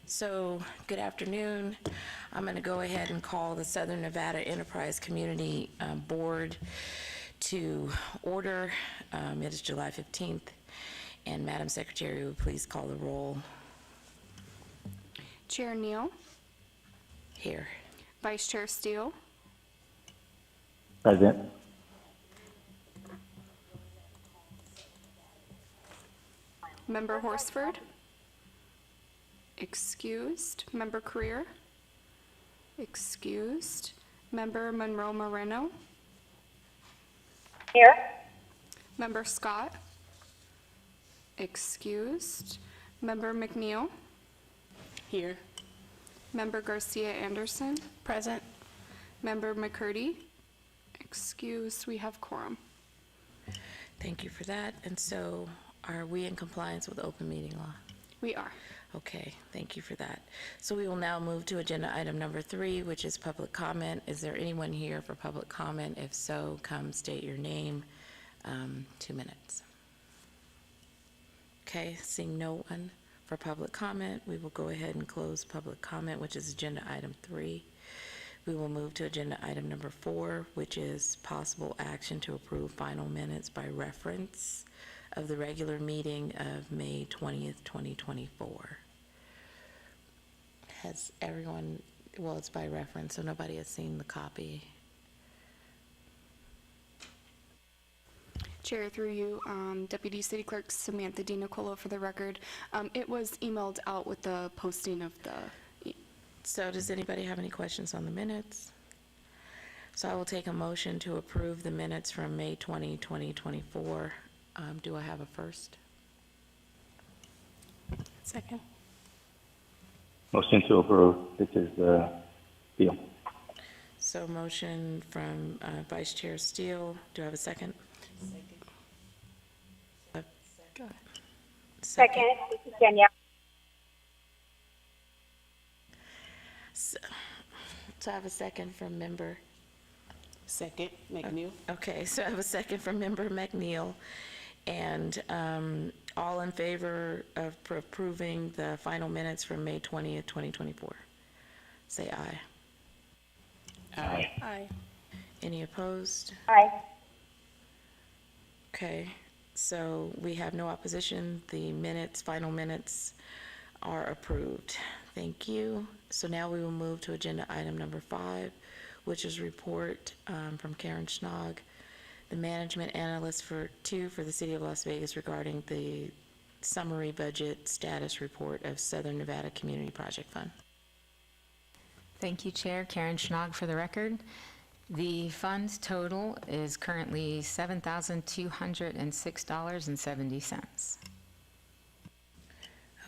So, good afternoon. I'm going to go ahead and call the Southern Nevada Enterprise Community Board to order. It is July 15th, and Madam Secretary, would please call the roll. Chair Neal, Here. Vice Chair Steele, Present. Member Horsford, excused. Member Career, excused. Member Monroe Moreno, Here. Member Scott, excused. Member McNeil, Here. Member Garcia Anderson, Present. Member McCurdy, excused. We have quorum. Thank you for that. And so, are we in compliance with open meeting law? We are. Okay, thank you for that. So we will now move to agenda item number 3, which is public comment. Is there anyone here for public comment? If so, come state your name. 2 minutes. Okay, seeing no one for public comment, we will go ahead and close public comment, which is agenda item 3. We will move to agenda item number 4, which is possible action to approve final minutes by reference of the regular meeting of May 20th, 2024. Has everyone, well, it's by reference, so nobody has seen the copy. Chair, through you, Deputy City Clerk Samantha DiNiccolo for the record. It was emailed out with the posting of the... So does anybody have any questions on the minutes? So I will take a motion to approve the minutes from May 20, 2024. Do I have a first? Second. Motion to approve. This is Steele. So motion from Vice Chair Steele. Do I have a second? Go ahead. Second. This is Danielle. So I have a second from member. Second, McNeil. Okay, so I have a second from member McNeil. And all in favor of approving the final minutes from May 20th, 2024? Say aye. Aye. Aye. Any opposed? Aye. Okay, so we have no opposition. The minutes, final minutes are approved. Thank you. So now we will move to agenda item number 5, which is report from Karen Schnog, the management analyst for the City of Las Vegas regarding the summary budget status report of Southern Nevada Community Project Fund. Thank you, Chair. Karen Schnog for the record. The fund total is currently $7,206.70.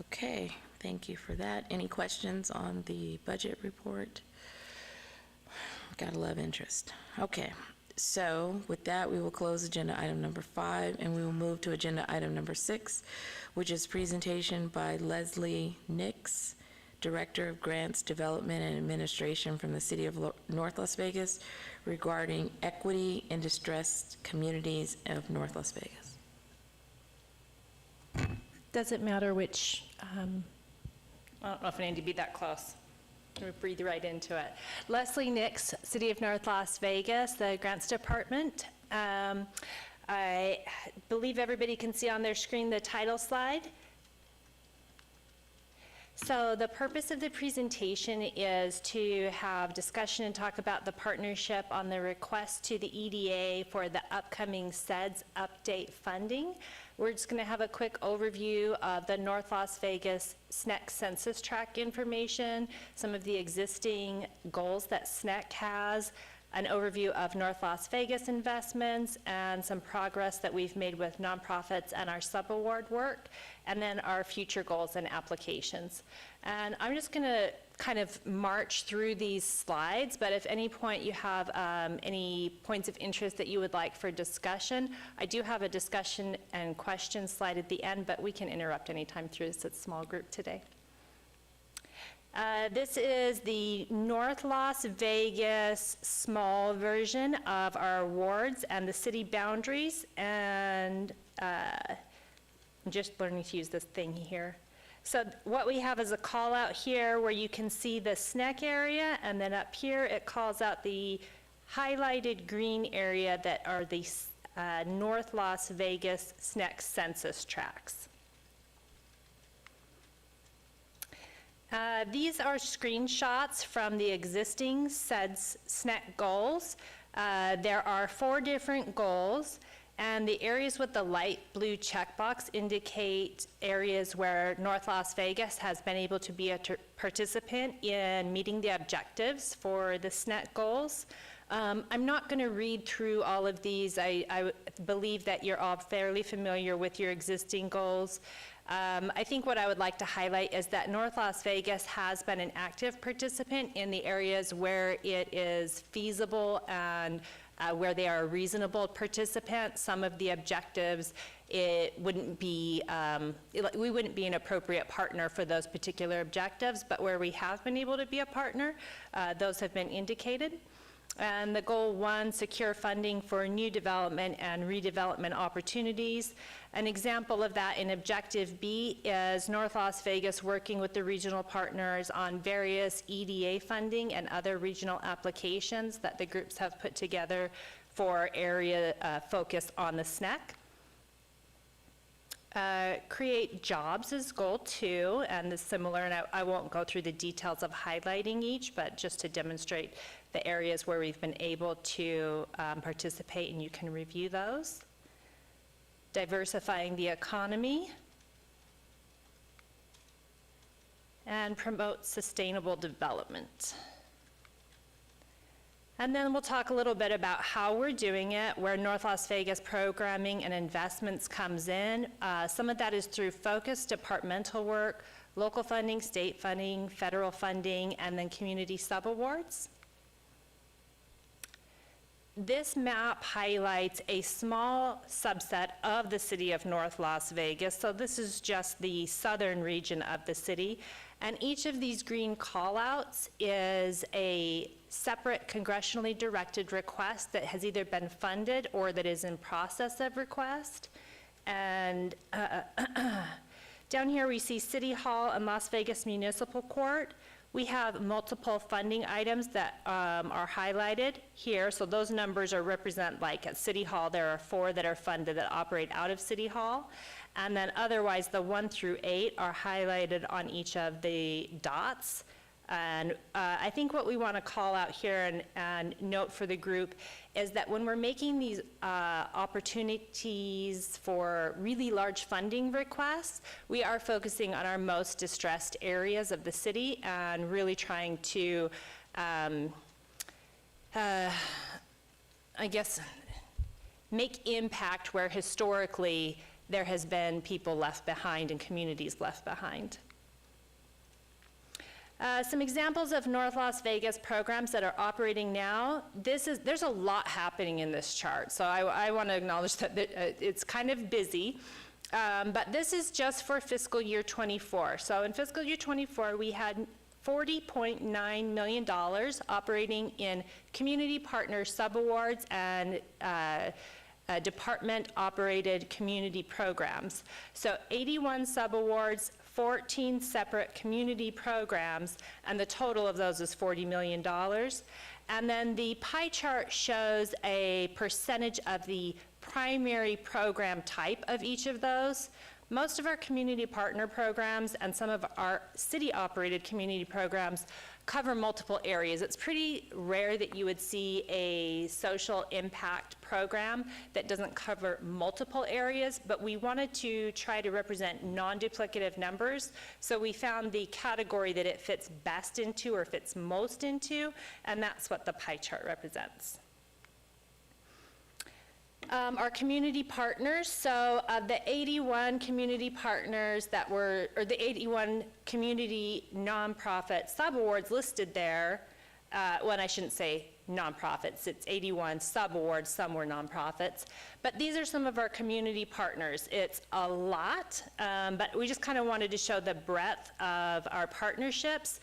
Okay, thank you for that. Any questions on the budget report? Gotta love interest. Okay, so with that, we will close agenda item number 5, and we will move to agenda item number 6, which is presentation by Leslie Nix, Director of Grants, Development, and Administration from the City of North Las Vegas regarding equity in distressed communities of North Las Vegas. Does it matter which, I don't know if I need to be that close. I'm going to breathe right into it. Leslie Nix, City of North Las Vegas, the Grants Department. I believe everybody can see on their screen the title slide. So the purpose of the presentation is to have discussion and talk about the partnership on the request to the EDA for the upcoming SEDS update funding. We're just going to have a quick overview of the North Las Vegas SNEC census tract information, some of the existing goals that SNEC has, an overview of North Las Vegas investments, and some progress that we've made with nonprofits and our subaward work, and then our future goals and applications. And I'm just going to kind of march through these slides, but if any point you have any points of interest that you would like for discussion, I do have a discussion and question slide at the end, but we can interrupt anytime through this. It's a small group today. This is the North Las Vegas small version of our wards and the city boundaries, and I'm just learning to use this thing here. So what we have is a call out here where you can see the SNEC area, and then up here it calls out the highlighted green area that are the North Las Vegas SNEC census tracts. These are screenshots from the existing SEDS SNEC goals. There are 4 different goals, and the areas with the light blue checkbox indicate areas where North Las Vegas has been able to be a participant in meeting the objectives for the SNEC goals. I'm not going to read through all of these. I believe that you're all fairly familiar with your existing goals. I think what I would like to highlight is that North Las Vegas has been an active participant in the areas where it is feasible and where they are a reasonable participant. Some of the objectives, it wouldn't be, we wouldn't be an appropriate partner for those particular objectives, but where we have been able to be a partner, those have been indicated. And the goal 1, secure funding for new development and redevelopment opportunities. An example of that in Objective B is North Las Vegas working with the regional partners on various EDA funding and other regional applications that the groups have put together for area focused on the SNEC. Create jobs is goal 2, and is similar, and I won't go through the details of highlighting each, but just to demonstrate the areas where we've been able to participate, and you can review those. Diversifying the economy, and promote sustainable development. And then we'll talk a little bit about how we're doing it, where North Las Vegas programming and investments comes in. Some of that is through focused departmental work, local funding, state funding, federal funding, and then community subawards. This map highlights a small subset of the city of North Las Vegas. So this is just the southern region of the city. And each of these green callouts is a separate congressionally directed request that has either been funded or that is in process of request. And down here we see City Hall and Las Vegas Municipal Court. We have multiple funding items that are highlighted here. So those numbers represent, like at City Hall, there are 4 that are funded that operate out of City Hall. And then otherwise, the 1 through 8 are highlighted on each of the dots. And I think what we want to call out here and note for the group is that when we're making these opportunities for really large funding requests, we are focusing on our most distressed areas of the city and really trying to, I guess, make impact where historically there has been people left behind and communities left behind. Some examples of North Las Vegas programs that are operating now. There's a lot happening in this chart, so I want to acknowledge that it's kind of busy. But this is just for fiscal year 24. So in fiscal year 24, we had $40.9 million operating in community partner subawards and department-operated community programs. So 81 subawards, 14 separate community programs, and the total of those is $40 million. And then the pie chart shows a percentage of the primary program type of each of those. Most of our community partner programs and some of our city-operated community programs cover multiple areas. It's pretty rare that you would see a social impact program that doesn't cover multiple areas, but we wanted to try to represent non-duplicative numbers, so we found the category that it fits best into or fits most into, and that's what the pie chart represents. Our community partners, so the 81 community partners that were, or the 81 community nonprofit subawards listed there, well, I shouldn't say nonprofits, it's 81 subawards, some were nonprofits, but these are some of our community partners. It's a lot, but we just kind of wanted to show the breadth of our partnerships.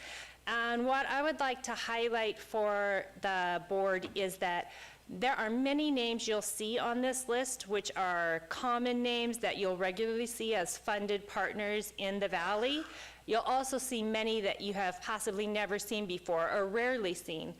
And what I would like to highlight for the board is that there are many names you'll see on this list, which are common names that you'll regularly see as funded partners in the Valley. You'll also see many that you have possibly never seen before or rarely seen.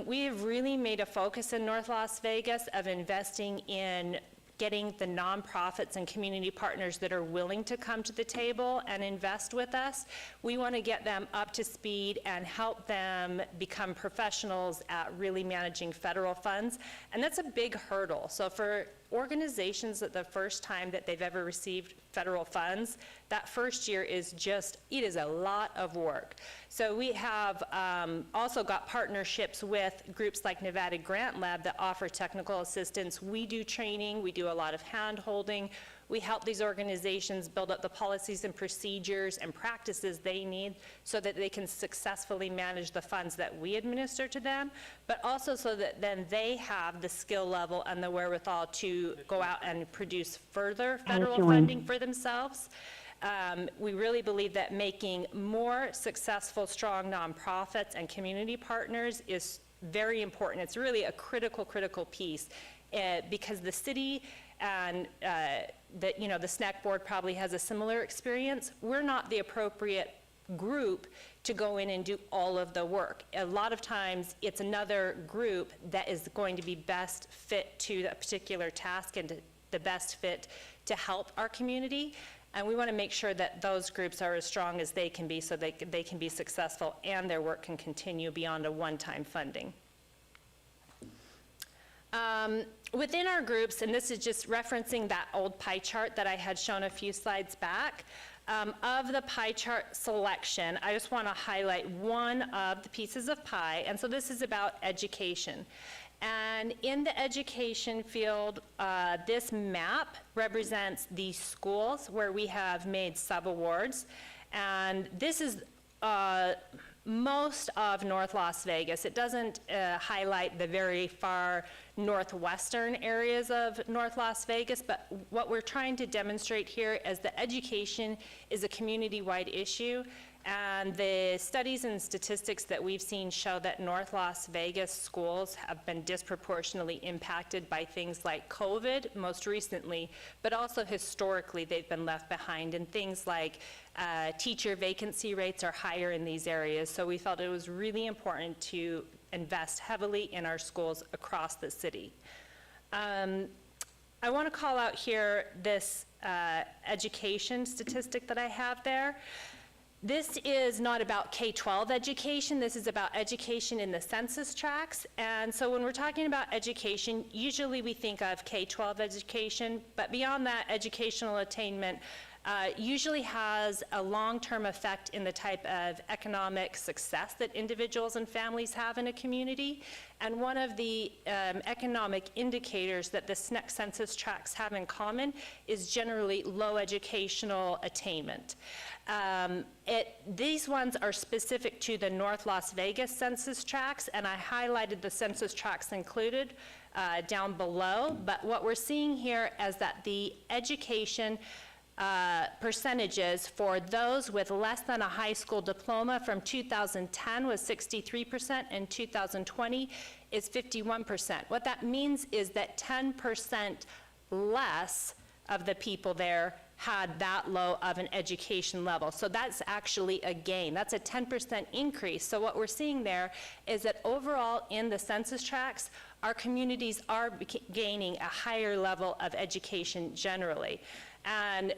We have really made a focus in North Las Vegas of investing in getting the nonprofits and community partners that are willing to come to the table and invest with us. We want to get them up to speed and help them become professionals at really managing federal funds. And that's a big hurdle. So for organizations that the first time that they've ever received federal funds, that first year is it is a lot of work. So we have also got partnerships with groups like Nevada Grant Lab that offer technical assistance. We do training, we do a lot of hand-holding. We help these organizations build up the policies and procedures and practices they need so that they can successfully manage the funds that we administer to them, but also so that then they have the skill level and the wherewithal to go out and produce further federal funding for themselves. We really believe that making more successful, strong nonprofits and community partners is very important. It's really a critical piece because the city and the SNEC board probably has a similar experience. We're not the appropriate group to go in and do all of the work. A lot of times it's another group that is going to be best fit to that particular task and the best fit to help our community. And we want to make sure that those groups are as strong as they can be so they can be successful and their work can continue beyond a one-time funding. Within our groups, and this is just referencing that old pie chart that I had shown a few slides back, of the pie chart selection, I just want to highlight one of the pieces of pie, and so this is about education. And in the education field, this map represents the schools where we have made sub-awards, and this is most of North Las Vegas. It doesn't highlight the very far northwestern areas of North Las Vegas, but what we're trying to demonstrate here is that education is a community-wide issue, and the studies and statistics that we've seen show that North Las Vegas schools have been disproportionately impacted by things like COVID, most recently, but also historically they've been left behind, and things like teacher vacancy rates are higher in these areas. So we felt it was really important to invest heavily in our schools across the city. I want to call out here this education statistic that I have there. This is not about K-12 education, this is about education in the census tracts. And so when we're talking about education, usually we think of K-12 education, but beyond that, educational attainment usually has a long-term effect in the type of economic success that individuals and families have in a community. And one of the economic indicators that the SNEC census tracts have in common is generally low educational attainment. These ones are specific to the North Las Vegas census tracts, and I highlighted the census tracts included down below. But what we're seeing here is that the education percentages for those with less than a high school diploma from 2010 was 63%, and 2020 is 51%. What that means is that 10% less of the people there had that low of an education level. So that's actually a gain. That's a 10% increase. So what we're seeing there is that overall in the census tracts, our communities are gaining a higher level of education generally. And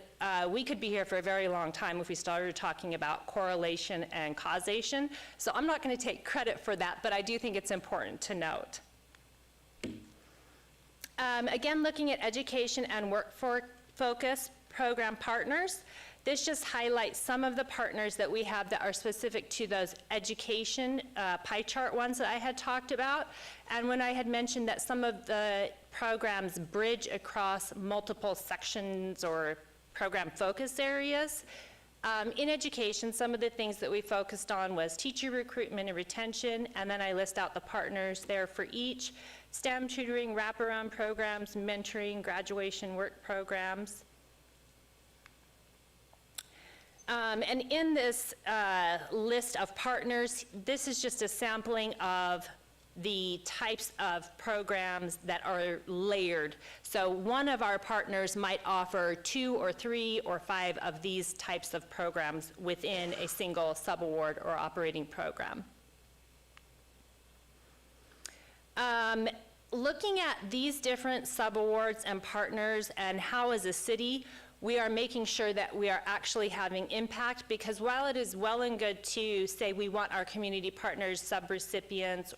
we could be here for a very long time if we started talking about correlation and causation. So I'm not going to take credit for that, but I do think it's important to note. Again, looking at education and workforce focus program partners, this just highlights some of the partners that we have that are specific to those education pie chart ones that I had talked about. And when I had mentioned that some of the programs bridge across multiple sections or program focus areas, in education, some of the things that we focused on was teacher recruitment and retention, and then I list out the partners there for each. STEM tutoring, wraparound programs, mentoring, graduation work programs. And in this list of partners, this is just a sampling of the types of programs that are layered. So one of our partners might offer 2 or 3 or 5 of these types of programs within a single subaward or operating program. Looking at these different subawards and partners and how as a city we are making sure that we are actually having impact, because while it is well and good to say we want our community partners, subrecipients,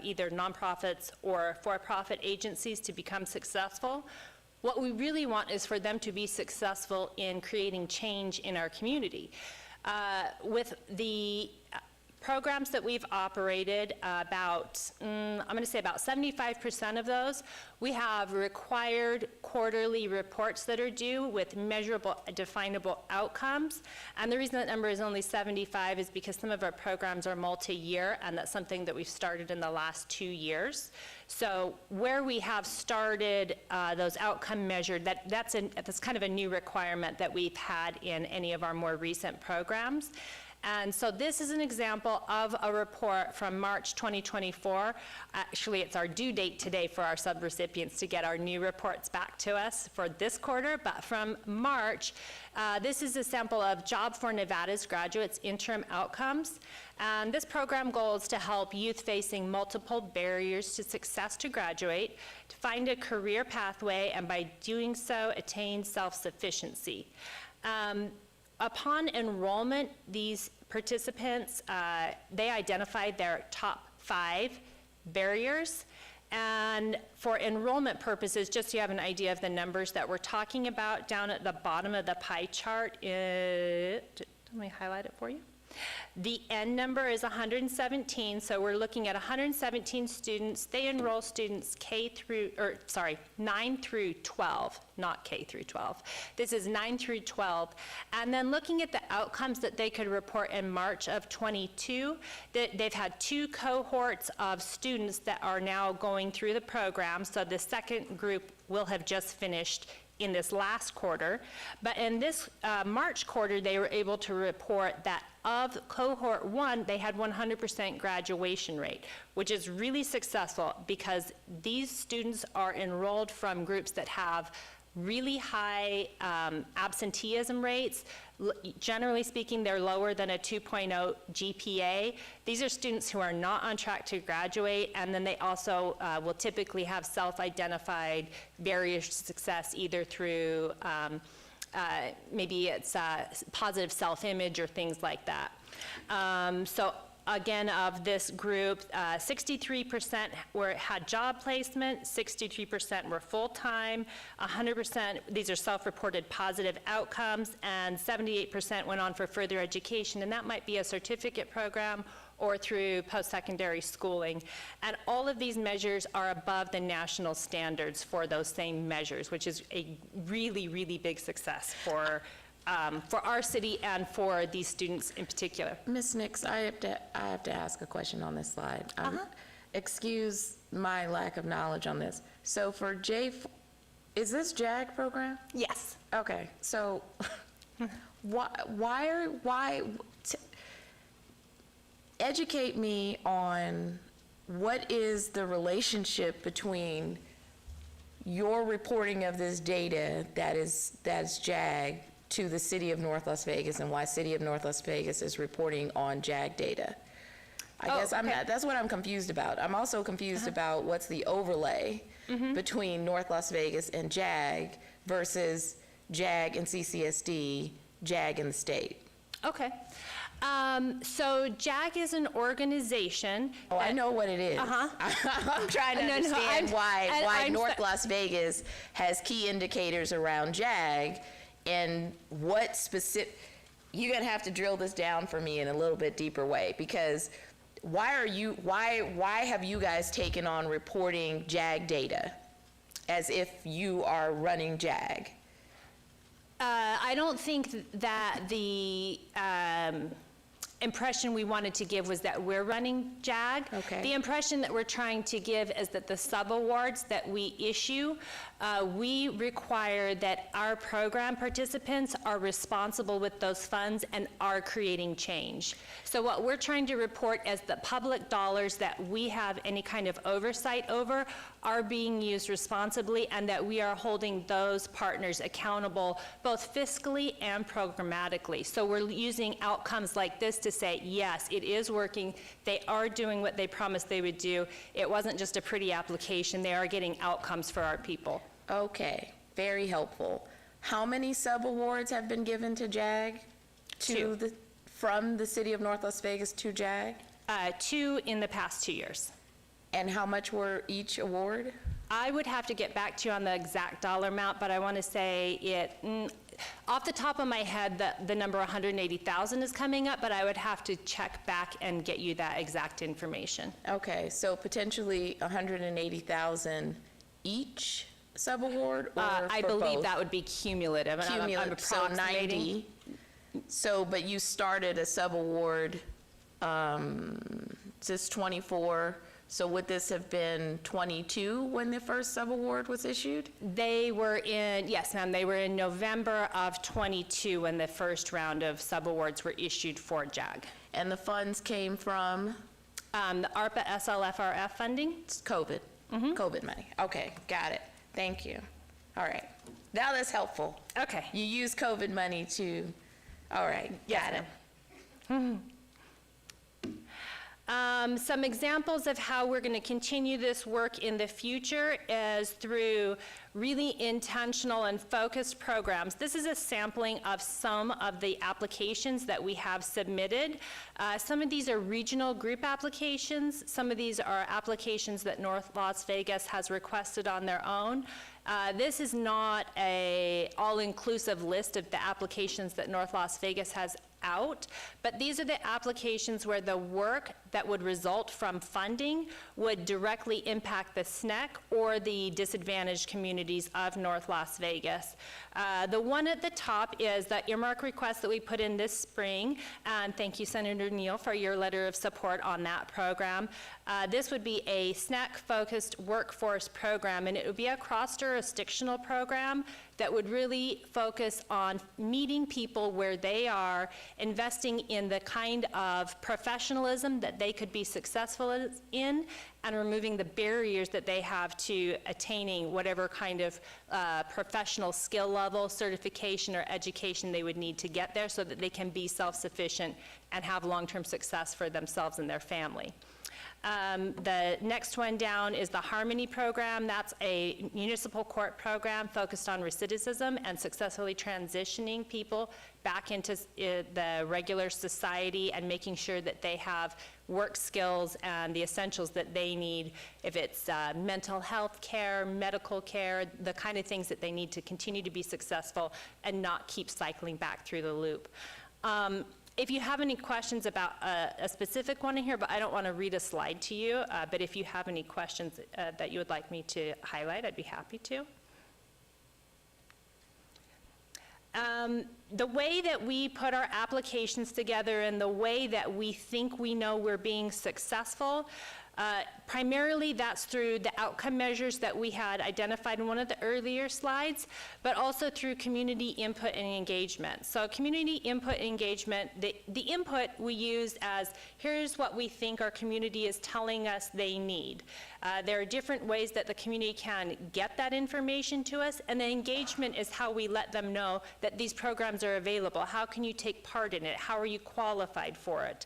either nonprofits or for-profit agencies to become successful, what we really want is for them to be successful in creating change in our community. With the programs that we've operated, I'm going to say about 75% of those, we have required quarterly reports that are due with measurable, definable outcomes. And the reason that number is only 75 is because some of our programs are multi-year, and that's something that we've started in the last 2 years. So where we have started those outcome measured, that's kind of a new requirement that we've had in any of our more recent programs. And so this is an example of a report from March 2024. Actually, it's our due date today for our subrecipients to get our new reports back to us for this quarter, but from March, this is a sample of Job for Nevada's Graduates interim outcomes. And this program goal is to help youth facing multiple barriers to success to graduate, to find a career pathway, and by doing so, attain self-sufficiency. Upon enrollment, these participants, they identified their top 5 barriers. And for enrollment purposes, just so you have an idea of the numbers that we're talking about, down at the bottom of the pie chart, let me highlight it for you. The N number is 117, so we're looking at 117 students. They enroll students 9 through 12, not K through 12. This is 9 through 12. And then looking at the outcomes that they could report in March of 22, they've had 2 cohorts of students that are now going through the program. So the second group will have just finished in this last quarter. But in this March quarter, they were able to report that of cohort 1, they had 100% graduation rate, which is really successful because these students are enrolled from groups that have really high absenteeism rates. Generally speaking, they're lower than a 2.0 GPA. These are students who are not on track to graduate, and then they also will typically have self-identified barriers to success, either through maybe it's positive self-image or things like that. So again, of this group, 63% had job placement, 63% were full-time, 100%, these are self-reported positive outcomes, and 78% went on for further education, and that might be a certificate program or through post-secondary schooling. And all of these measures are above the national standards for those same measures, which is a really, really big success for our city and for these students in particular. Ms. Nix, I have to ask a question on this slide. Excuse my lack of knowledge on this. So for is this JAG program? Yes. Okay, so educate me on what is the relationship between your reporting of this data that's JAG to the City of North Las Vegas, and why City of North Las Vegas is reporting on JAG data. I guess that's what I'm confused about. I'm also confused about what's the overlay between North Las Vegas and JAG versus JAG and CCSD, JAG and the state. Okay. So JAG is an organization. Oh, I know what it is. I'm trying to understand why North Las Vegas has key indicators around JAG, and what specific, you're gonna have to drill this down for me in a little bit deeper way, because why have you guys taken on reporting JAG data as if you are running JAG? I don't think that impression we wanted to give was that we're running JAG. Okay. The impression that we're trying to give is that the subawards that we issue, we require that our program participants are responsible with those funds and are creating change. So what we're trying to report is that public dollars that we have any kind of oversight over are being used responsibly, and that we are holding those partners accountable both fiscally and programmatically. So we're using outcomes like this to say, yes, it is working. They are doing what they promised they would do. It wasn't just a pretty application. They are getting outcomes for our people. Okay, very helpful. How many subawards have been given to JAG? Two. From the city of North Las Vegas to JAG? 2 in the past 2 years. And how much were each award? I would have to get back to you on the exact dollar amount, but I want to say off the top of my head, the number 180,000 is coming up, but I would have to check back and get you that exact information. Okay, so potentially 180,000 each subaward, or I for believe both? that would be cumulative, and I'm Cumulative, so approximating. 90. So, but you started a subaward, just 24, so would this have been 22 when the first subaward was issued? They were in, yes, ma'am, they were in November of '22 when the first round of subawards were issued for JAG. And the funds came from The ARPA SLFRF funding. COVID? COVID money, okay, got it, thank you. All right, now that's helpful. Okay. You use COVID money to, all right, got Yes, it. Some examples of how we're going to continue this work in the future is through really intentional and focused programs. This is a sampling of some of the applications that we have submitted. Some of these are regional group applications. Some of these are applications that North Las Vegas has requested on their own. This is not an all-inclusive list of the applications that North Las Vegas has out, but these are the applications where the work that would result from funding would directly impact the SNCC or the disadvantaged communities of North Las Vegas. The one at the top is the earmark request that we put in this spring, and thank you, Senator Neal, for your letter of support on that program. This would be a SNCC-focused workforce program, and it would be a cross-jurisdictional program that would really focus on meeting people where they are, investing in the kind of professionalism that they could be successful in, and removing the barriers that they have to attaining whatever kind of professional skill level, certification, or education they would need to get there so that they can be self-sufficient and have long-term success for themselves and their family. The next one down is the Harmony program. That's a municipal court program focused on recidivism and successfully transitioning people back into the regular society and making sure that they have work skills and the essentials that they need, if it's mental health care, medical care, the kind of things that they need to continue to be successful and not keep cycling back through the loop. If you have any questions about a specific one in here, but I don't want to read a slide to you, but if you have any questions that you would like me to highlight, I'd be happy to. The way that we put our applications together and the way that we think we know we're being successful, primarily that's through the outcome measures that we had identified in one of the earlier slides, but also through community input and engagement. So community input and engagement, the input we used as, here's what we think our community is telling us they need. There are different ways that the community can get that information to us, and the engagement is how we let them know that these programs are available. How can you take part in it? How are you qualified for it?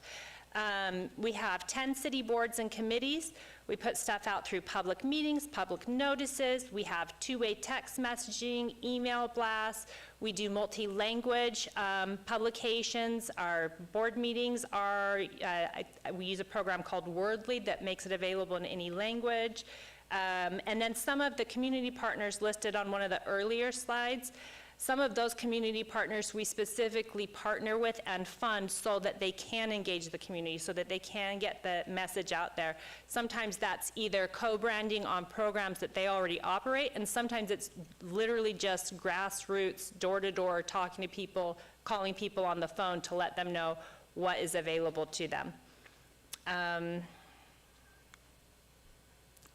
We have 10 city boards and committees. We put stuff out through public meetings, public notices. We have two-way text messaging, email blasts. We do multi-language publications. Our board meetings are, we use a program called Wordly that makes it available in any language. And then some of the community partners listed on one of the earlier slides, some of those community partners we specifically partner with and fund so that they can engage the community, so that they can get the message out there. Sometimes that's either co-branding on programs that they already operate, and sometimes it's literally just grassroots, door-to-door, talking to people, calling people on the phone to let them know what is available to them.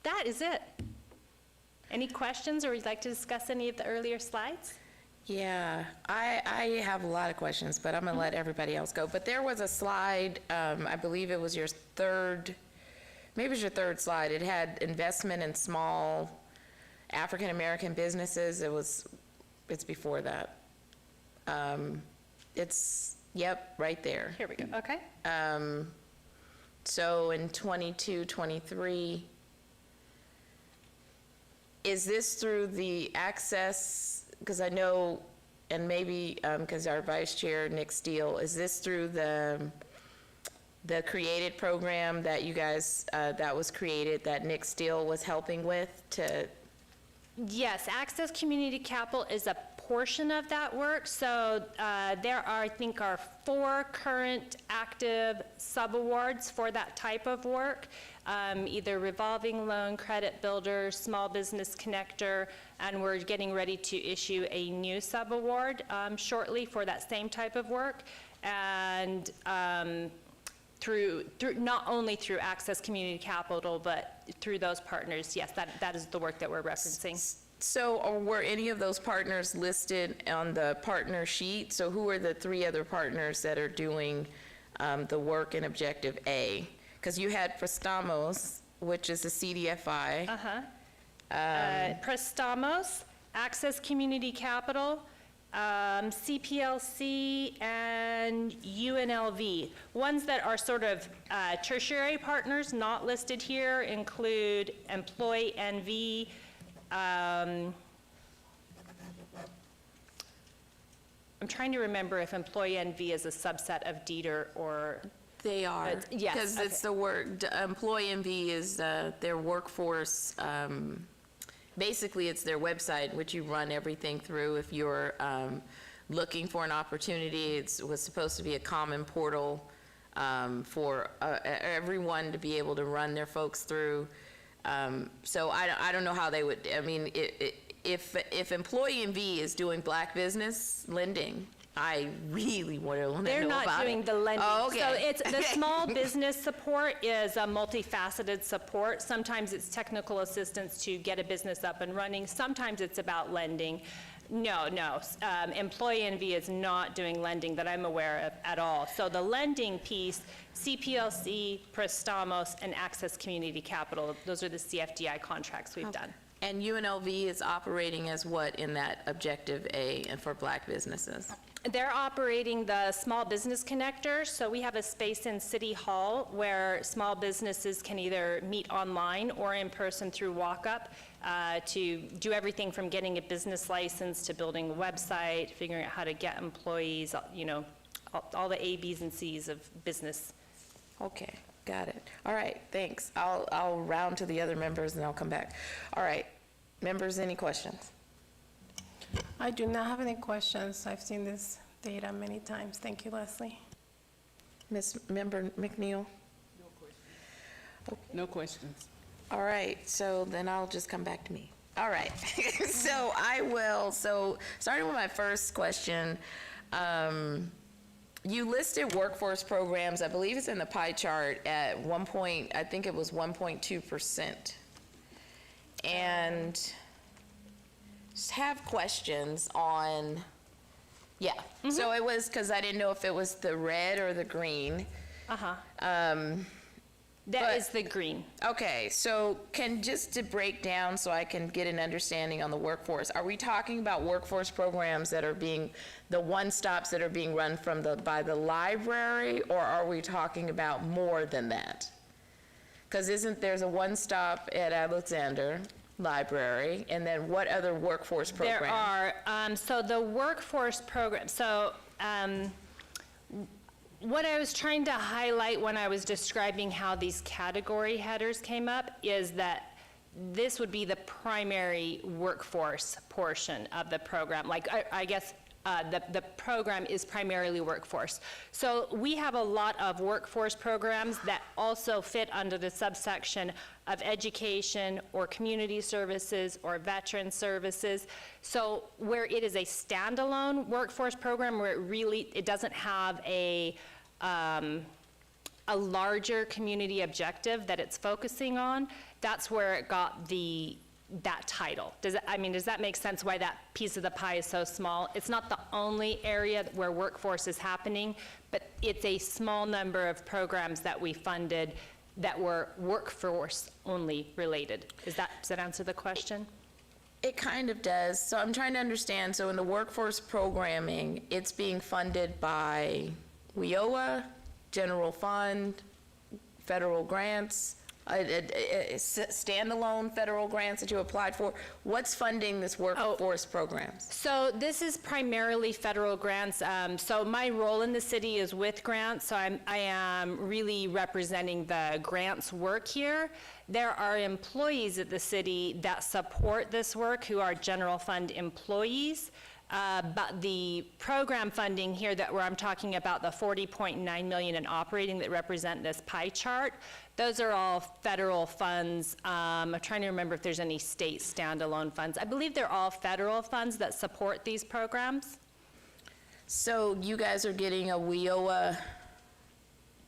That is it. Any questions, or would you like to discuss any of the earlier slides? Yeah, I have a lot of questions, but I'm going to let everybody else go. But there was a slide, I believe it was your third, maybe it was your third slide. It had investment in small African-American businesses. It's before that. Yep, right there. Here we go, okay. So in 22, 23, is this through the access, because I know, and maybe, because our vice chair, Nick Steele, is this through the created program that you guys, that was created, that Nick Steele was helping with to? Yes, Access Community Capital is a portion of that work. So there are, I think, 4 current active subawards for that type of work, either revolving loan, credit builder, small business connector, and we're getting ready to issue a new subaward shortly for that same type of work. And through not only through Access Community Capital, but through those partners, yes, that is the work that we're referencing. So were any of those partners listed on the partner sheet? So who are the 3 other partners that are doing the work in Objective A? Because you had Prestamos, which is a CDFI. Prestamos, Access Community Capital, CPLC, and UNLV. Ones that are sort of tertiary partners not listed here include Employee NV, I'm trying to remember if Employee NV is a subset of DEETR or... They are. Yes, Because it's the work, Employee MV is their workforce, basically it's their website, which you run everything through. If you're looking for an opportunity, it was supposed to be a common portal for everyone to be able to run their folks through. So I don't know how they would, I mean, if Employee MV is doing black business lending, I really want to know about it. They're not doing the lending. Oh, okay. So it's, the small business support is a multifaceted support. Sometimes it's technical assistance to get a business up and running. Sometimes it's about lending. No, Employee NV is not doing lending that I'm aware of at all. So the lending piece, CPLC, Prestamos, and Access Community Capital, those are the CFDI contracts we've done. And UNLV is operating as what in that Objective A and for black businesses? They're operating the small business connector, so we have a space in City Hall where small businesses can either meet online or in person through walk-up to do everything from getting a business license to building a website, figuring out how to get employees, you know, all the A, B's, and C's of business. Okay, got it. All right, thanks. I'll round to the other members and I'll come back. All right, members, any questions? I do not have any questions. I've seen this data many times. Thank you, Leslie. Member McNeil? No questions. All right, so then I'll just come back to me. All right, so starting with my first question, you listed workforce programs, I believe it's in the pie chart at I think it was 1.2%. And just have questions on, so it was, because I didn't know if it was the red or the green. That is the green. Okay, so just to break down so I can get an understanding on the workforce, are we talking about workforce programs that are the one-stops that are being run by the library, or are we talking about more than that? Because there's a one-stop at Alexander Library, and then what other workforce programs? There are, so the workforce program, what I was trying to highlight when I was describing how these category headers came up is that this would be the primary workforce portion of the program. Like, I guess the program is primarily workforce. So we have a lot of workforce programs that also fit under the subsection of education or community services or veteran services. So where it is a standalone workforce program where it doesn't have a a larger community objective that it's focusing on, that's where it got that title. Does that make sense why that piece of the pie is so small? It's not the only area where workforce is happening, but it's a small number of programs that we funded that were workforce only related. Does that answer the question? It kind of does. So I'm trying to understand, so in the workforce programming, it's being funded by WIOA, general fund, federal grants, standalone federal grants that you applied for. What's funding this workforce programs? So this is primarily federal grants. So my role in the city is with grants, so I am really representing the grants work here. There are employees at the city that support this work who are general fund employees. But the program funding here where I'm talking about the 40.9 million in operating that represent this pie chart, those are all federal funds. I'm trying to remember if there's any state standalone funds. I believe they're all federal funds that support these programs. So you guys are getting a WIOA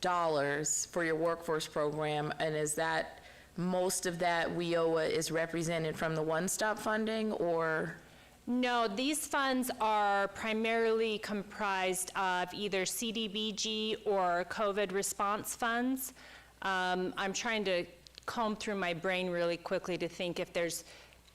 dollars for your workforce program, and is that, most of that WIOA is represented from the one-stop funding, or? No, these funds are primarily comprised of either CDBG or COVID response funds. I'm trying to comb through my brain really quickly to think if there's,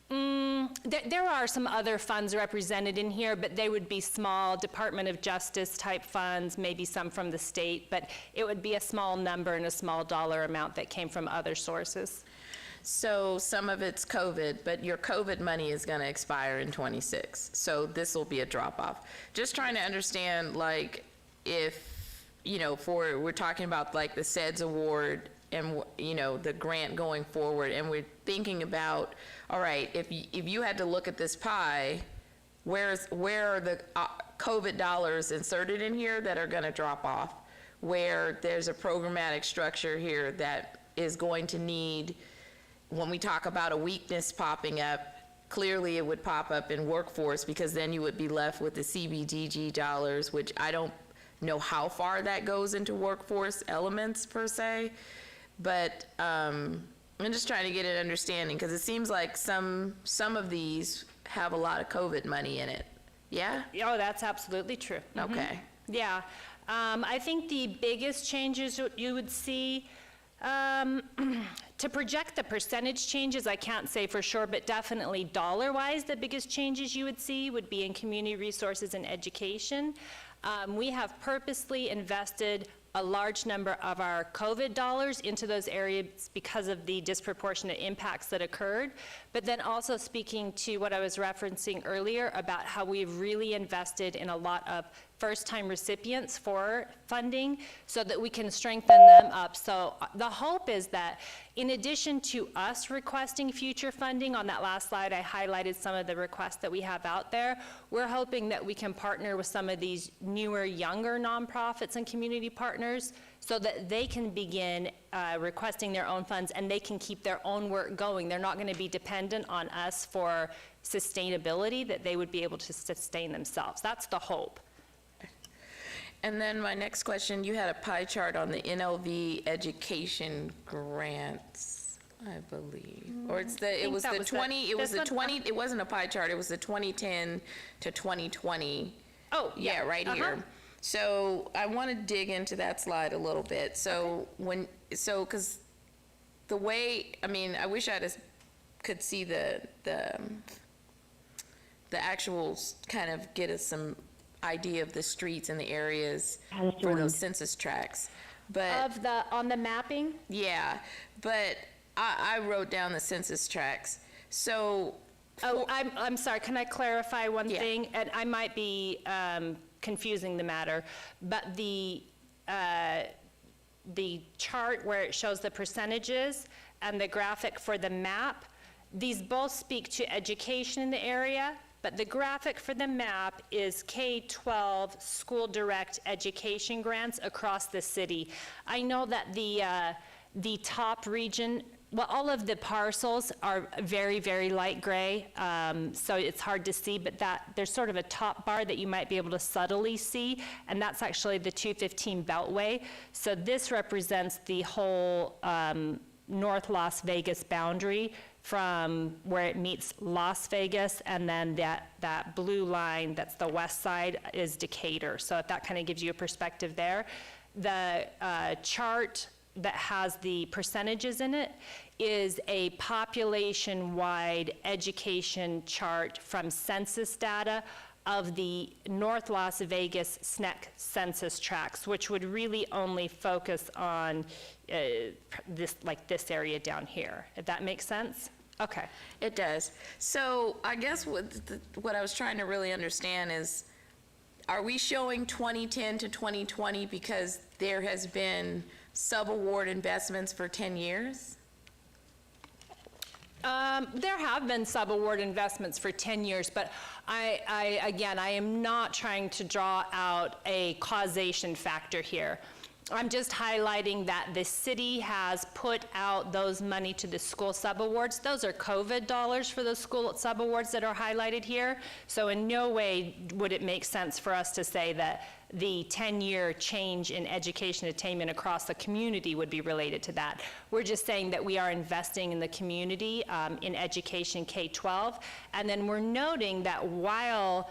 there are some other funds represented in here, but they would be small Department of Justice type funds, maybe some from the state, but it would be a small number and a small dollar amount that came from other sources. So some of it's COVID, but your COVID money is going to expire in '26. So this will be a drop off. Just trying to understand, like, if, you know, we're talking about like the SEDS award and, you know, the grant going forward, and we're thinking about, all right, if you had to look at this pie, where are the COVID dollars inserted in here that are going to drop off? Where there's a programmatic structure here that is going to need, when we talk about a weakness popping up, clearly it would pop up in workforce, because then you would be left with the CBDG dollars, which I don't know how far that goes into workforce elements per se, but I'm just trying to get an understanding, because it seems like some of these have a lot of COVID money in it. Yeah? Oh, that's absolutely true. Okay. Yeah. I think the biggest changes you would see, to project the percentage changes, I can't say for sure, but definitely dollar-wise, the biggest changes you would see would be in community resources and education. We have purposely invested a large number of our COVID dollars into those areas because of the disproportionate impacts that occurred. But then also speaking to what I was referencing earlier about how we've really invested in a lot of first-time recipients for funding so that we can strengthen them up. So the hope is that in addition to us requesting future funding, on that last slide I highlighted some of the requests that we have out there, we're hoping that we can partner with some of these newer, younger nonprofits and community partners so that they can begin requesting their own funds and they can keep their own work going. They're not going to be dependent on us for sustainability, that they would be able to sustain themselves. That's the hope. And then my next question, you had a pie chart on the NLV education grants, I believe. Or it was the 20, it wasn't a pie chart, it was the 2010 to 2020. Oh, yeah. Yeah, right here. So I want to dig into that slide a little bit. So because the way, I mean, I wish I could see the actuals, kind of get us some idea of the streets and the areas for those census tracts. But On the mapping? yeah, but I wrote down the census tracts. So I'm sorry, can I clarify one Yeah. thing? And I might be confusing the matter, but the chart where it shows the percentages and the graphic for the map, these both speak to education in the area, but the graphic for the map is K-12 school direct education grants across the city. I know that the top region well, all of the parcels are very, very light gray, so it's hard to see, but there's sort of a top bar that you might be able to subtly see, and that's actually the 215 Beltway. So this represents the whole North Las Vegas boundary from where it meets Las Vegas, and then that blue line that's the west side is Decatur. So if that kind of gives you a perspective there. The chart that has the percentages in it is a population-wide education chart from census data of the North Las Vegas SNCC census tracts, which would really only focus on this area down here, if that makes sense? Okay. It does. So I guess what I was trying to really understand is, are we showing 2010 to 2020 because there has been sub-award investments for 10 years? There have been sub-award investments for 10 years, but again, I am not trying to draw out a causation factor here. I'm just highlighting that the city has put out those money to the school sub-awards. Those are COVID dollars for those school sub-awards that are highlighted here. So in no way would it make sense for us to say that the 10-year change in education attainment across the community would be related to that. We're just saying that we are investing in the community in education K-12. And then we're noting that while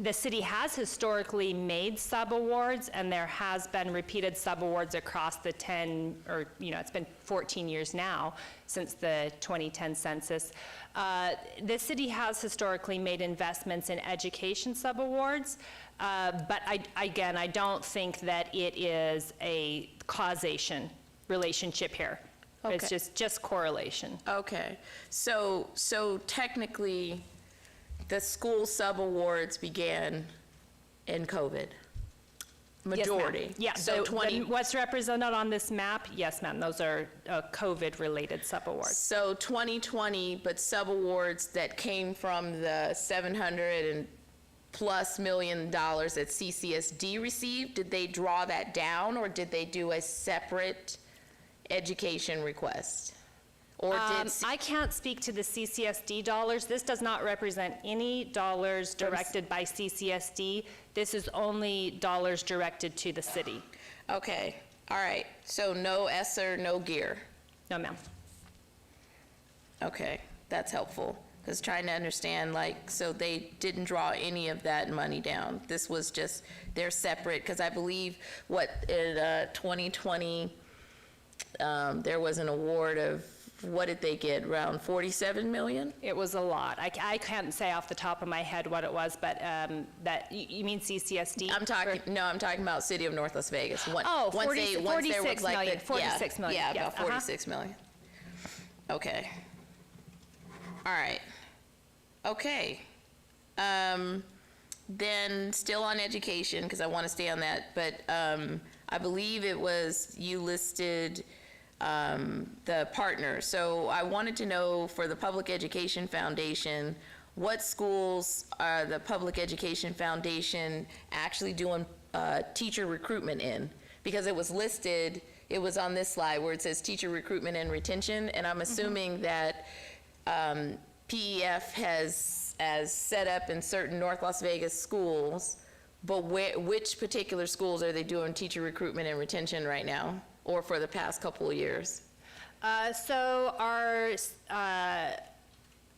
the city has historically made sub-awards, and there has been repeated sub-awards across the 10, or it's been 14 years now since the 2010 census. The city has historically made investments in education sub-awards, but again, I don't think that it is a causation relationship here. Okay. It's just correlation. Okay, so technically, the school sub-awards began in COVID, majority. Yeah, So 20, what's represented on this map, yes, ma'am, those are COVID-related sub-awards. so 2020, but sub-awards that came from the $700+ million that CCSD received, did they draw that down, or did they do a separate education request? Or did I can't speak to the CCSD dollars. This does not represent any dollars directed by CCSD. This is only dollars directed to the city. Okay, all right, so no ESSER, no gear. No, ma'am. Okay, that's helpful, because trying to understand, so they didn't draw any of that money down. This was just, they're separate, because I believe, in 2020, there was an award of, what did they get, around 47 million? It was a lot. I can't say off the top of my head what it was, but you mean CCSD? I'm talking about City of North Las Vegas. Oh, 46 million, 46 million, Yeah, yes, about 46 million. Okay. All right. Okay. Then, still on education, because I want to stay on that, but I believe it was, you listed the partner. So I wanted to know, for the Public Education Foundation, what schools are the Public Education Foundation actually doing teacher recruitment in? Because it was listed, it was on this slide where it says teacher recruitment and retention, and I'm assuming that PEF has set up in certain North Las Vegas schools, but which particular schools are they doing teacher recruitment and retention right now, or for the past couple of years? So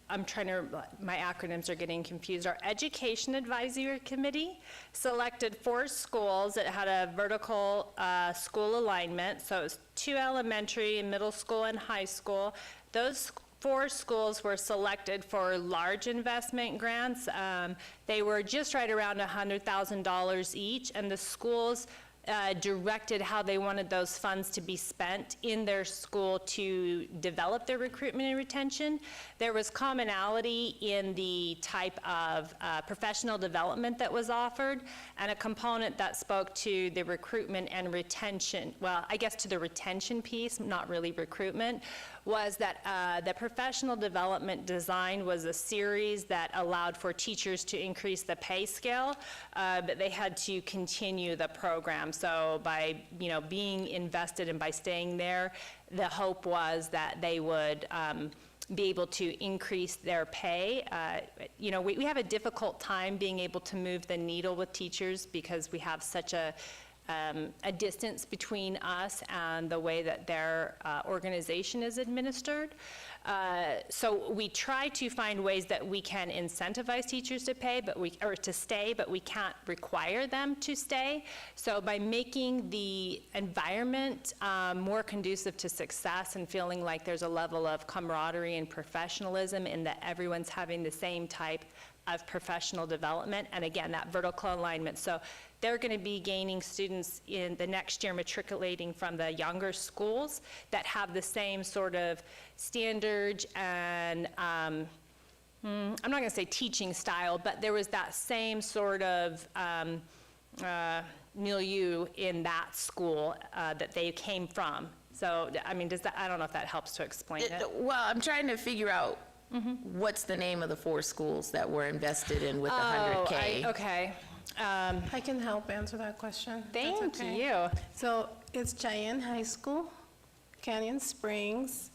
I'm trying to, my acronyms are getting confused. Our Education Advisory Committee selected 4 schools that had a vertical school alignment. So it was 2 elementary, middle school, and high school. Those 4 schools were selected for large investment grants. They were just right around $100,000 each, and the schools directed how they wanted those funds to be spent in their school to develop their recruitment and retention. There was commonality in the type of professional development that was offered, and a component that spoke to the recruitment and retention, well, I guess to the retention piece, not really recruitment, was that the professional development design was a series that allowed for teachers to increase the pay scale, but they had to continue the program. So by being invested and by staying there, the hope was that they would be able to increase their pay. You know, we have a difficult time being able to move the needle with teachers because we have such a distance between us and the way that their organization is administered. So we try to find ways that we can incentivize teachers to pay, or to stay, but we can't require them to stay. So by making the environment more conducive to success and feeling like there's a level of camaraderie and professionalism in that everyone's having the same type of professional development, and again, that vertical alignment. So they're going to be gaining students in the next year matriculating from the younger schools that have the same sort of standards and I'm not going to say teaching style, but there was that same sort of milieu in that school that they came from. So, I mean, I don't know if that helps to explain it. Well, I'm trying to figure out what's the name of the 4 schools that were invested in with the 100K? Okay. I can help answer that question. if that's Thank okay. you. So it's Cheyenne High School, Canyon Springs,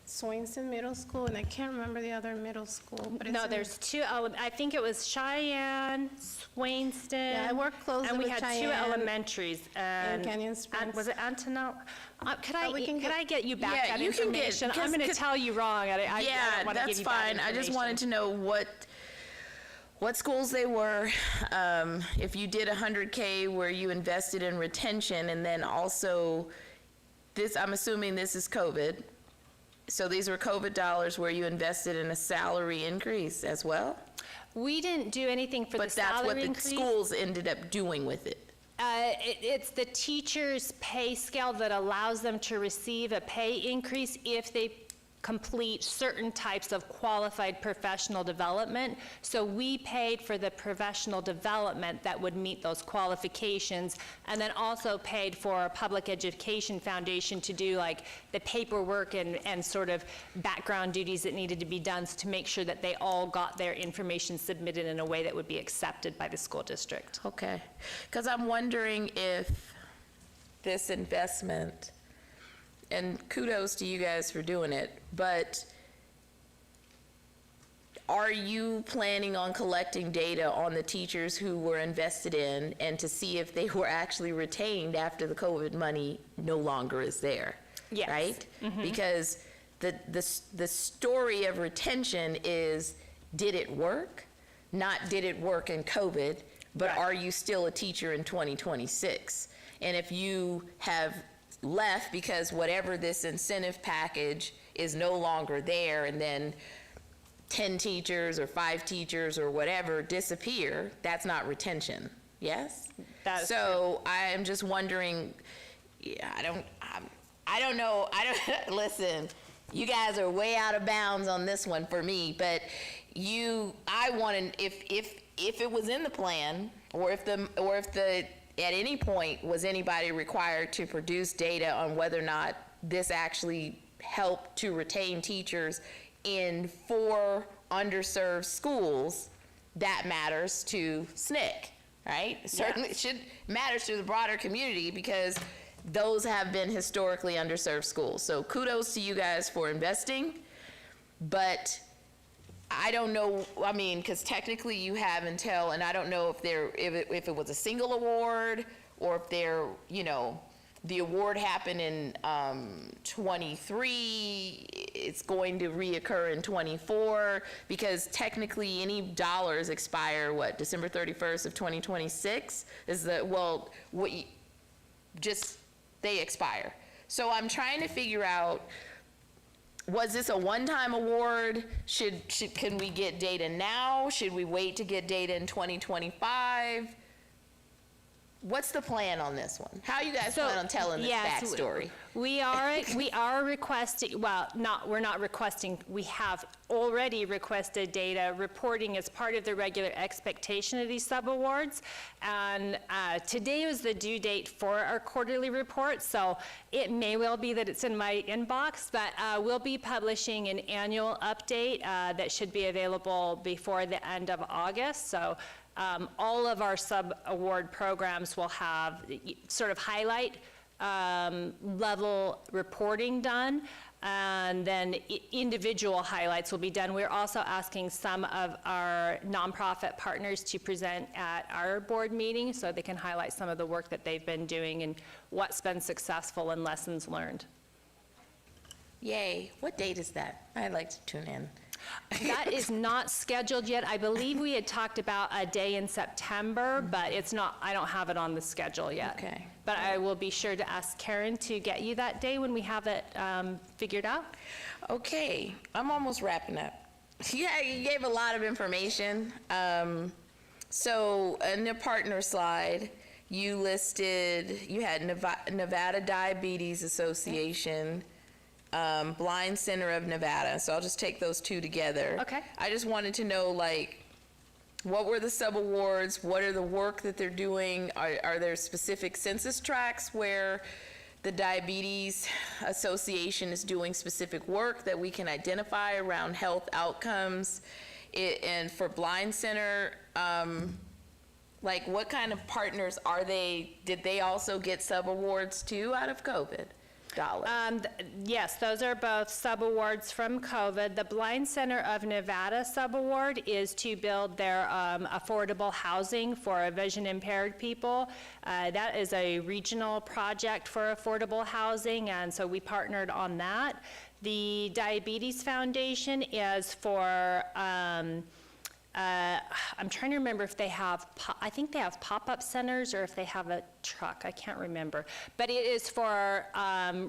Swainson Middle School, and I can't remember the other middle school, but it's No, in- there's 2, I think it was Cheyenne, Swainston. Yeah, I work closely And we with had 2 Cheyenne elementaries. And Canyon Springs. Was it Antonella? Could we can I get you back Yeah, that you can get- information? I'm because- going to tell you wrong. I Yeah, don't want to give that's you bad fine. I just wanted information. to know what schools they were, if you did 100K where you invested in retention, and then also this, I'm assuming this is COVID. So these were COVID dollars where you invested in a salary increase as well? We didn't do anything for the But that's what salary the increase. schools ended up doing with it. It's the teacher's pay scale that allows them to receive a pay increase if they complete certain types of qualified professional development. So we paid for the professional development that would meet those qualifications, and then also paid for a public education foundation to do like the paperwork and sort of background duties that needed to be done to make sure that they all got their information submitted in a way that would be accepted by the school district. Okay, because I'm wondering if this investment, and kudos to you guys for doing it, but are you planning on collecting data on the teachers who were invested in and to see if they were actually retained after the COVID money no longer is there? Yes. Right? Because the story of retention is, did it work? Not did it work in COVID, but Right. are you still a teacher in 2026? And if you have left because whatever this incentive package is no longer there, and then 10 teachers or 5 teachers or whatever disappear, that's not retention, yes? That is So I am just wondering, I don't know, listen, you guys are way out of bounds on this one for me, but I want to, if it was in the plan, or if at any point was anybody required to produce data on whether or not this actually helped to retain teachers in 4 underserved schools, that matters to SNCC, right? Certainly it should matters to the broader community because those have been historically underserved schools. So kudos to you guys for investing, but I don't know, I mean, because technically you have until, and I don't know if it was a single award, or if the award happened in 23, it's going to reoccur in 24, because technically any dollars expire, December 31st of 2026? They expire. So I'm trying to figure out, was this a one-time award? Can we get data now? Should we wait to get data in 2025? What's the plan on this one? How you guys plan on telling this backstory? We are requesting, we're not requesting, we have already requested data reporting as part of the regular expectation of these subawards. And today was the due date for our quarterly report, so it may well be that it's in my inbox, but we'll be publishing an annual update that should be available before the end of August. So all of our sub-award programs will have sort of highlight level reporting done, and then individual highlights will be done. We're also asking some of our nonprofit partners to present at our board meeting so they can highlight some of the work that they've been doing and what's been successful and lessons learned. Yay. What date is that? I'd like to tune in. That is not scheduled yet. I believe we had talked about a day in September, but it's not, I don't have it on the schedule yet. Okay. But I will be sure to ask Karen to get you that day when we have it figured out. Okay, I'm almost wrapping up. Yeah, you gave a lot of information. So in the partner slide, you listed, you had Nevada Diabetes Association, Blind Center of Nevada. So I'll just take those two together. Okay. I just wanted to know, like, what were the subawards? What are the work that they're doing? Are there specific census tracts where the Diabetes Association is doing specific work that we can identify around health outcomes? And for Blind Center, like, what kind of partners are they? Did they also get subawards too out of COVID dollars? Yes, those are both subawards from COVID. The Blind Center of Nevada subaward is to build their affordable housing for vision impaired people. That is a regional project for affordable housing, and so we partnered on that. The Diabetes Foundation is for I'm trying to remember if they have, I think they have pop-up centers or if they have a truck, I can't remember. But it is for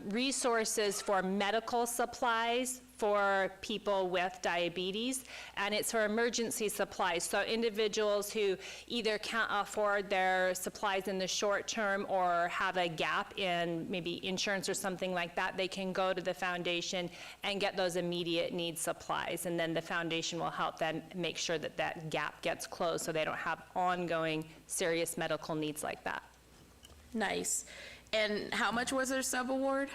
resources for medical supplies for people with diabetes, and it's for emergency supplies. So individuals who either can't afford their supplies in the short term or have a gap in maybe insurance or something like that, they can go to the foundation and get those immediate need supplies, and then the foundation will help them make sure that that gap gets closed so they don't have ongoing serious medical needs like that. Nice. And how much was their subaward?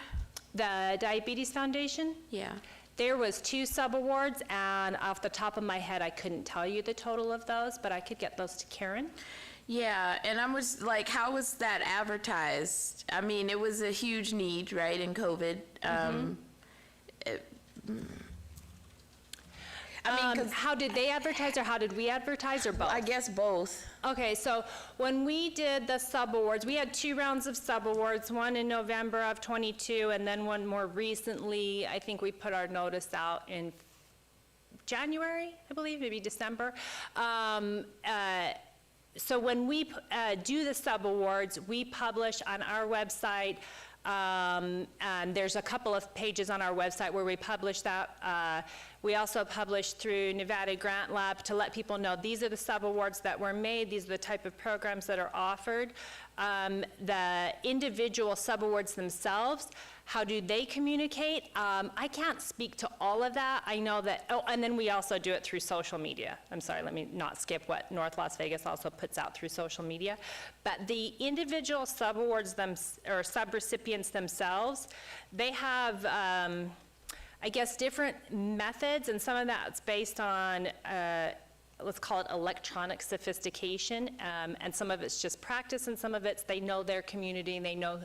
The Diabetes Foundation? Yeah. There was 2 subawards, and off the top of my head, I couldn't tell you the total of those, but I could get those to Karen. Yeah, and I was like, how was that advertised? I mean, it was a huge need, right, in COVID. I mean, 'cause How did they advertise, or how did we advertise, or both? I guess both. Okay, so when we did the subawards, we had 2 rounds of subawards, one in November of '22, and then one more recently. I think we put our notice out in January, I believe, maybe December. So when we do the subawards, we publish on our website, and there's a couple of pages on our website where we publish that. We also publish through Nevada Grant Lab to let people know these are the subawards that were made, these are the type of programs that are offered. The individual subawards themselves, how do they communicate? I can't speak to all of that. I know that, oh, and then we also do it through social media. I'm sorry, let me not skip what North Las Vegas also puts out through social media. But the individual subawards or subrecipients themselves, they have, I guess, different methods, and some of that's based on, let's call it electronic sophistication, and some of it's just practice, and some of it's they know their community, and they know,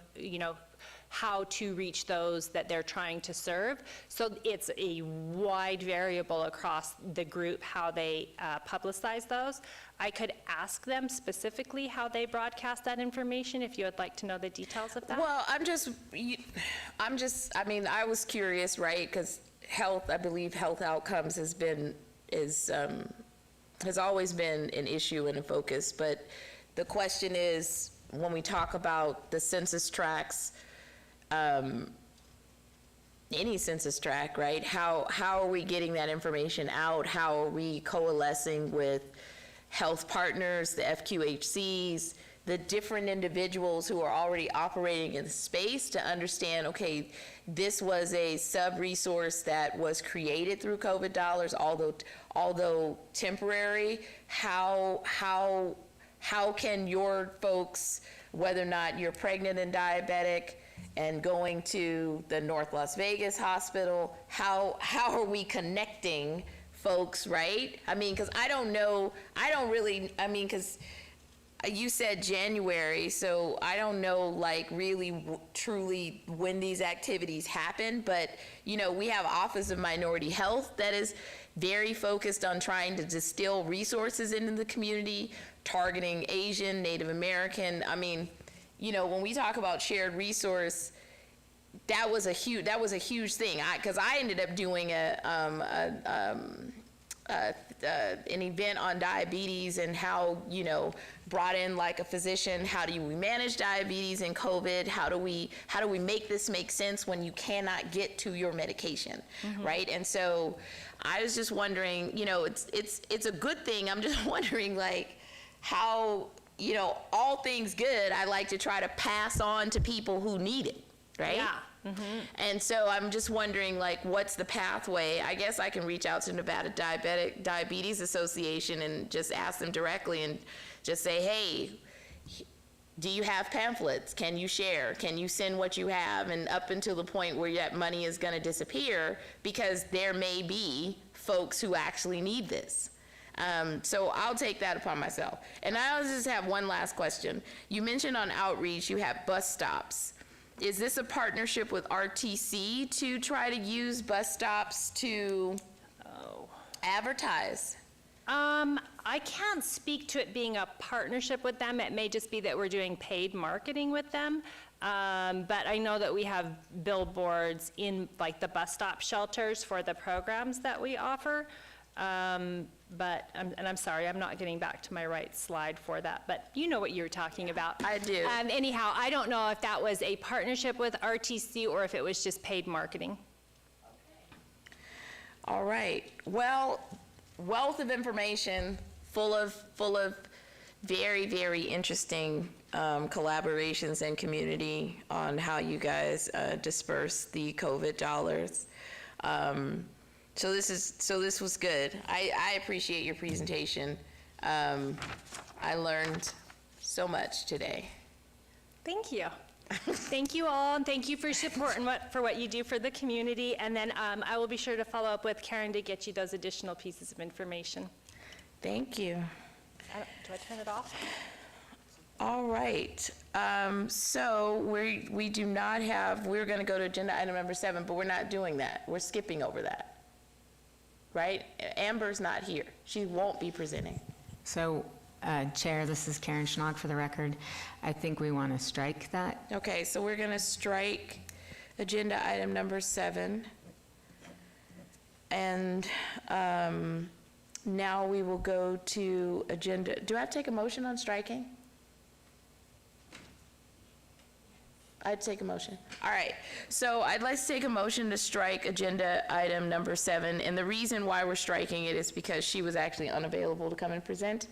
how to reach those that they're trying to serve. So it's a wide variable across the group how they publicize those. I could ask them specifically how they broadcast that information if you would like to know the details of that. Well, I mean, I was curious, right? Because health, I believe health outcomes has always been an issue and a focus. But the question is, when we talk about the census tracts, any census tract, right? How are we getting that information out? How are we coalescing with health partners, the FQHCs, the different individuals who are already operating in the space to understand, okay, this was a sub-resource that was created through COVID dollars, although temporary. How can your folks, whether or not you're pregnant and diabetic and going to the North Las Vegas hospital, how are we connecting folks, right? I mean, because because you said January, so I don't know, like, really, truly when these activities happen, but, you know, we have Office of Minority Health that is very focused on trying to distill resources into the community, targeting Asian, Native American. I mean, you know, when we talk about shared resource, that was a huge thing. Because I ended up doing an event on diabetes and how, you know, brought in like a physician. How do we manage diabetes in COVID? How do we make this make sense when you cannot get to your medication, right? And so I was just wondering, you know, it's a good thing. I'm just wondering, like, how, you know, all things good, I like to try to pass on to people who need it, right? Yeah. And so I'm just wondering, like, what's the pathway? I guess I can reach out to Nevada Diabetes Association and just ask them directly and just say, hey, do you have pamphlets? Can you share? Can you send what you have? And up until the point where that money is going to disappear, because there may be folks who actually need this. So I'll take that upon myself. And I just have one last question. You mentioned on outreach you have bus stops. Is this a partnership with RTC to try to use bus stops to advertise? I can't speak to it being a partnership with them. It may just be that we're doing paid marketing with them. But I know that we have billboards in like the bus stop shelters for the programs that we offer. But I'm sorry, I'm not getting back to my right slide for that, but you know what you're talking about. I do. Anyhow, I don't know if that was a partnership with RTC or if it was just paid marketing. All right. Well, wealth of information, full of very, very interesting collaborations and community on how you guys disperse the COVID dollars. So this was good. I appreciate your presentation. I learned so much today. Thank you. Thank you all, and thank you for your support and for what you do for the community. And then I will be sure to follow up with Karen to get you those additional pieces of information. Thank you. Do I turn it off? All right. So we do not have, we're going to go to agenda item number 7, but we're not doing that. We're skipping over that. Right? Amber's not here. She won't be presenting. So, Chair, this is Karen Schnog for the record. I think we want to strike that. Okay, so we're going to strike agenda item number 7. And now we will go to agenda, do I have to take a motion on striking? I'd take a motion. All right, so I'd like to take a motion to strike agenda item number 7, and the reason why we're striking it is because she was actually unavailable to come and present.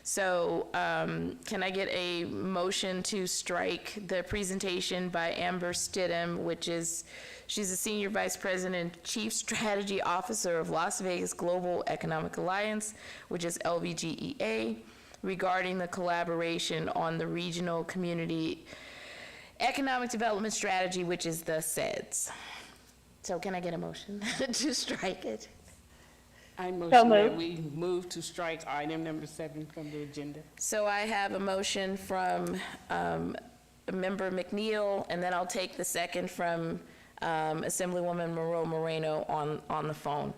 So can I get a motion to strike the presentation by Amber Stidham, which is, she's the Senior Vice President and Chief Strategy Officer of Las Vegas Global Economic Alliance, which is LVGEA, regarding the collaboration on the regional community economic development strategy, which is the CEDS. So can I get a motion to strike it? I motion So that moved. we move to strike item number 7 from the agenda. So I have a motion from Member McNeil, and then I'll take the second from Assemblywoman Moreau Moreno on the phone.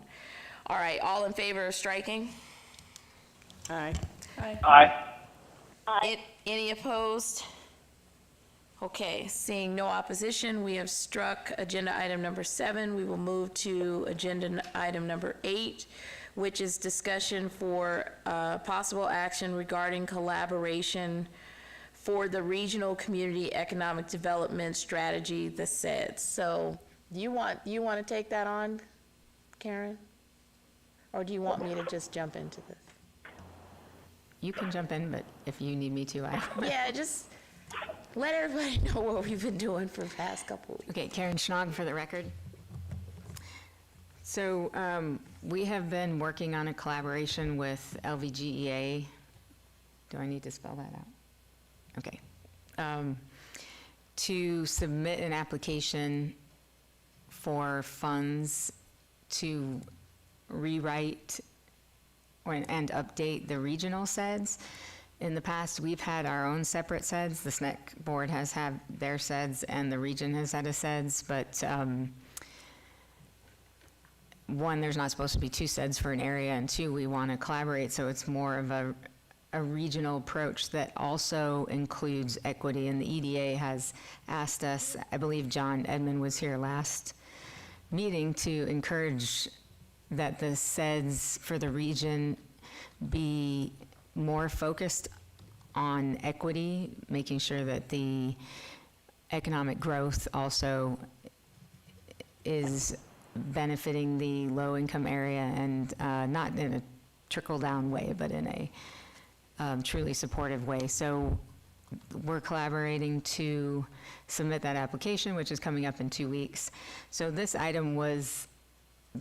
All right, all in favor of striking? Aye. Aye. Any opposed? Okay, seeing no opposition, we have struck agenda item number 7. We will move to agenda item number 8, which is discussion for possible action regarding collaboration for the Regional Community Economic Development Strategy, the CEDS. So you want to take that on, Karen? Or do you want me to just jump into this? You can jump in, but if you need me to, I... Yeah, just let everybody know what we've been doing for the past couple weeks. Okay, Karen Schnog for the record. So we have been working on a collaboration with LVGEA. Do I need to spell that out? Okay. To submit an application for funds to rewrite and update the regional CEDS. in the past, we've had our own separate SEDS. The SNEC board has had their SEDS, and the region has had a SEDS, but one, there's not supposed to be two SEDS for an area, and two, we want to collaborate, so it's more of a regional approach that also includes equity. And the EDA has asked us, I believe John Edmond was here last meeting, to encourage that the SEDS for the region be more focused on equity, making sure that the economic growth also is benefiting the low-income area, and not in a trickle-down way, but in a truly supportive way. So we're collaborating to submit that application, which is coming up in 2 weeks. So this item was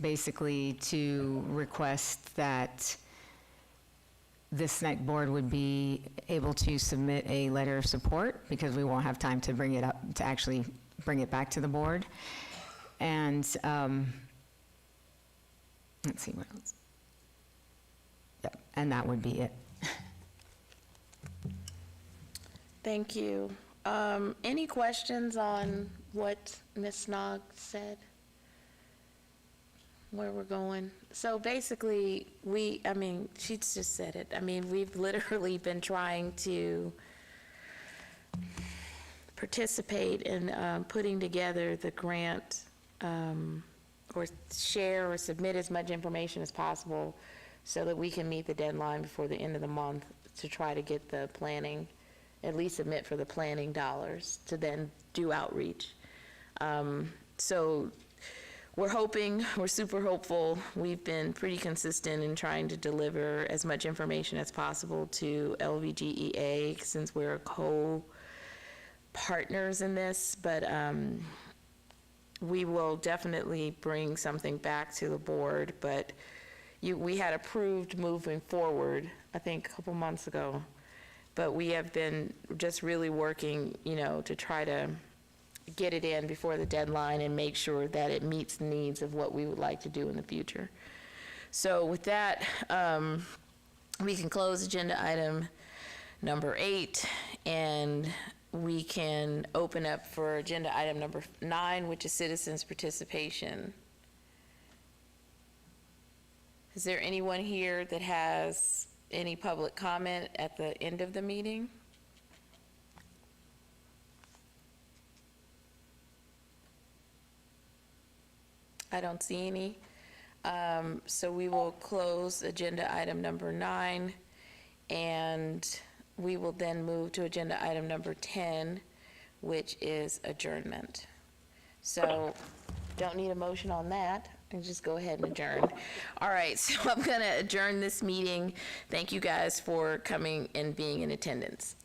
basically to request that the SNEC board would be able to submit a letter of support, because we won't have time to bring it up, to actually bring it back to the board. And let's see what else. Yep, and that would be it. Thank you. Any questions on what Ms. Nog said? Where we're going? So basically, she's just said it. I mean, we've literally been trying to participate in putting together the grant, or share or submit as much information as possible so that we can meet the deadline before the end of the month to try to get the planning, at least submit for the planning dollars to then do outreach. So we're super hopeful. We've been pretty consistent in trying to deliver as much information as possible to LVGEA, since we're co-partners in this, but we will definitely bring something back to the board. But we had approved moving forward, I think, a couple months ago. But we have been just really working, to try to get it in before the deadline and make sure that it meets the needs of what we would like to do in the future. So with that, we can close agenda item number 8, and we can open up for agenda item number 9, which is citizens' participation. Is there anyone here that has any public comment at the end of the meeting? I don't see any. So we will close agenda item number 9, and we will then move to agenda item number 10, which is adjournment. So don't need a motion on that, and just go ahead and adjourn. All right, so I'm going to adjourn this meeting. Thank you guys for coming and being in attendance.